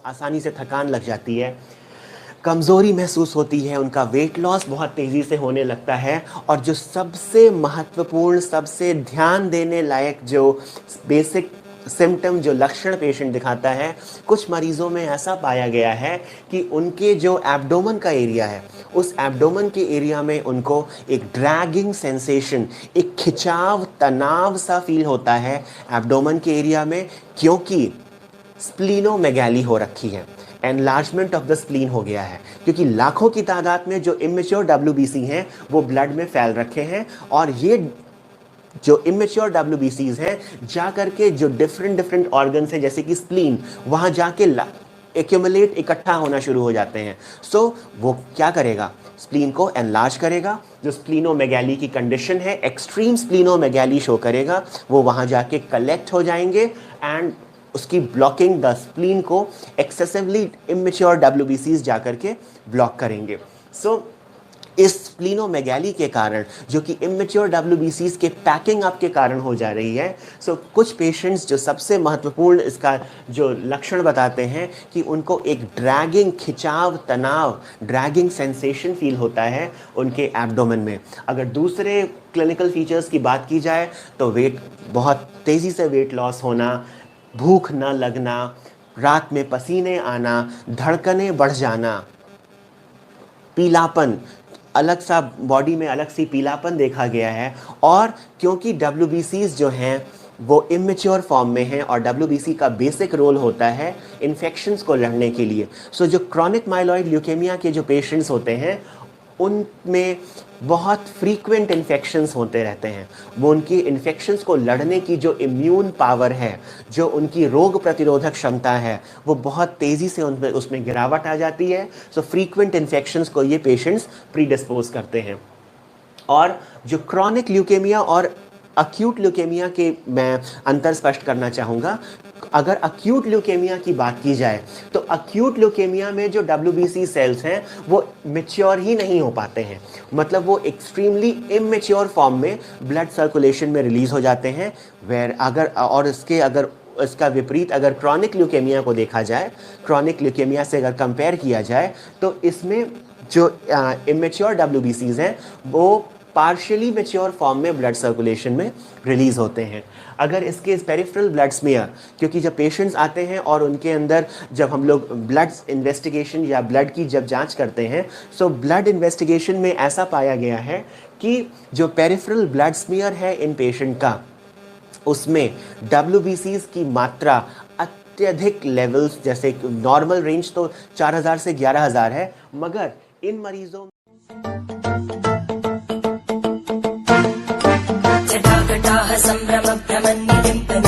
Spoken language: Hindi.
आसानी से थकान लग जाती है, कमज़ोरी महसूस होती है, उनका वेट लॉस बहुत तेज़ी से होने लगता है। और जो सबसे महत्वपूर्ण, सबसे ध्यान देने लायक जो बेसिक सिम्टम, जो लक्षण पेशेंट दिखाता है, कुछ मरीज़ों में ऐसा पाया गया है कि उनके जो एब्डोमेन का एरिया है, उस एब्डोमेन के एरिया में उनको एक ड्रैगिंग सेंसेशन, एक खिंचाव, तनाव सा फील होता है एब्डोमेन के एरिया में, क्योंकि स्प्लीनोमेगैली हो रखी है, एनलार्जमेंट ऑफ द स्प्लीन हो गया है। क्योंकि लाखों की तादाद में जो इमेच्योर WBC हैं वो ब्लड में फैल रखे हैं, और ये जो इमेच्योर WBCs हैं जा करके जो डिफरेंट ऑर्गन है जैसे कि स्प्लीन, वहां जाके एक्यूमुलेट, इकट्ठा होना शुरू हो जाते हैं। सो वो क्या करेगा, स्प्लीन को एनलार्ज करेगा, जो स्प्लीनोमेगैली की कंडीशन है, एक्सट्रीम स्प्लीनोमेगैली शो करेगा, वो वहां जाके कलेक्ट हो जाएंगे एंड उसकी ब्लॉकिंग द स्प्लीन को एक्सेसिवली इमेच्योर WBCs जाकर के ब्लॉक करेंगे। सो इस स्प्लीनोमेगैली के कारण, जो कि इमेच्योर WBCs के पैकिंग अप के कारण हो जा रही है, सो कुछ पेशेंट्स जो सबसे महत्वपूर्ण इसका जो लक्षण बताते हैं कि उनको एक ड्रैगिंग, खिंचाव, तनाव, ड्रैगिंग सेंसेशन फील होता है उनके एब्डोमेन में। अगर दूसरे क्लिनिकल फीचर्स की बात की जाए तो वेट, बहुत तेज़ी से वेट लॉस होना, भूख न लगना, रात में पसीने आना, धड़कनें बढ़ जाना, पीलापन, अलग सा बॉडी में अलग सी पीलापन देखा गया है। और क्योंकि WBCs जो हैं वो इमेच्योर फॉर्म में हैं और WBC का बेसिक रोल होता है इन्फेक्शंस को लड़ने के लिए, सो जो क्रॉनिक माइलॉइड ल्यूकेमिया के जो पेशेंट्स होते हैं उनमें बहुत फ्रीक्वेंट इन्फेक्शंस होते रहते हैं। वो उनकी इन्फेक्शंस को लड़ने की जो इम्यून पावर है, जो उनकी रोग प्रतिरोधक क्षमता है, वो बहुत तेज़ी से उनमें उसमें गिरावट आ जाती है। सो फ्रीक्वेंट इन्फेक्शंस को ये पेशेंट्स प्रीडिस्पोज करते हैं। और जो क्रॉनिक ल्यूकेमिया और अक्यूट ल्यूकेमिया के मैं अंतर स्पष्ट करना चाहूँगा। अगर अक्यूट ल्यूकेमिया की बात की जाए तो अक्यूट ल्यूकेमिया में जो WBC सेल्स हैं वो मैच्योर ही नहीं हो पाते हैं, मतलब वो एक्सट्रीमली इमेच्योर फॉर्म में ब्लड सर्कुलेशन में रिलीज हो जाते हैं। अगर इसका विपरीत अगर क्रॉनिक ल्यूकेमिया को देखा जाए, क्रॉनिक ल्यूकेमिया से अगर कंपेयर किया जाए तो इसमें जो इमेच्योर WBCs हैं वो पार्शियली मैच्योर फॉर्म में ब्लड सर्कुलेशन में रिलीज होते हैं। अगर इसके पेरिफेरल ब्लड स्मीयर, क्योंकि जब पेशेंट्स आते हैं और उनके अंदर जब हम लोग ब्लड इन्वेस्टिगेशन या ब्लड की जब जांच करते हैं, सो ब्लड इन्वेस्टिगेशन में ऐसा पाया गया है कि जो पेरिफेरल ब्लड स्मीयर है इन पेशेंट का, उसमें WBCs की मात्रा अत्यधिक लेवल्स, जैसे नॉर्मल रेंज तो 4000 से 11000 है, मगर इन मरीजों जटाकटाह संभ्रम भ्रमन्निधिं